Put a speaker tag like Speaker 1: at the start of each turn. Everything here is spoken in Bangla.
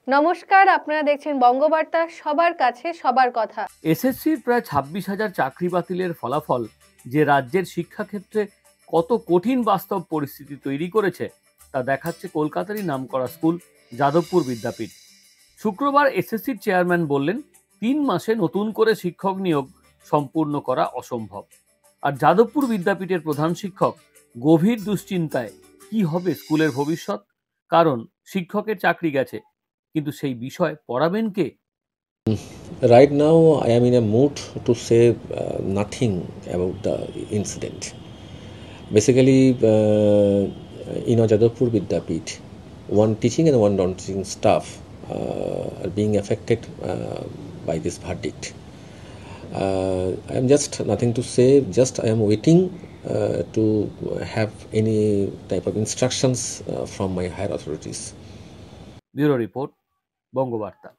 Speaker 1: নমস্কার, আপনারা দেখছেন বঙ্গবার্তা, সবার কাছে সবার কথা।
Speaker 2: এসএসসির প্রায় 26,000 চাকরি বাতিলের ফলাফল যে রাজ্যের শিক্ষাক্ষেত্রে কত কঠিন বাস্তব পরিস্থিতি তৈরি করেছে তা দেখাচ্ছে কলকাতারই নামকরা স্কুল যাদবপুর বিদ্যাপীঠ। শুক্রবার এসএসসির চেয়ারম্যান বললেন 3 মাসে নতুন করে শিক্ষক নিয়োগ সম্পূর্ণ করা অসম্ভব। আর যাদবপুর বিদ্যাপীঠের প্রধান শিক্ষক গভীর দুশ্চিন্তায়, কি হবে স্কুলের ভবিষ্যৎ? কারণ শিক্ষকের চাকরি গেছে, কিন্তু সেই বিষয় পড়াবেন কে?
Speaker 3: Right now, I am in a mood to say nothing about the incident. Basically, in Jadavpur Vidyapith, one teaching and one non-teaching staff are being affected by this verdict. I am just nothing to say. Just I am waiting to have any type of instructions from my higher authorities.
Speaker 2: Bureau report, Bangabarta.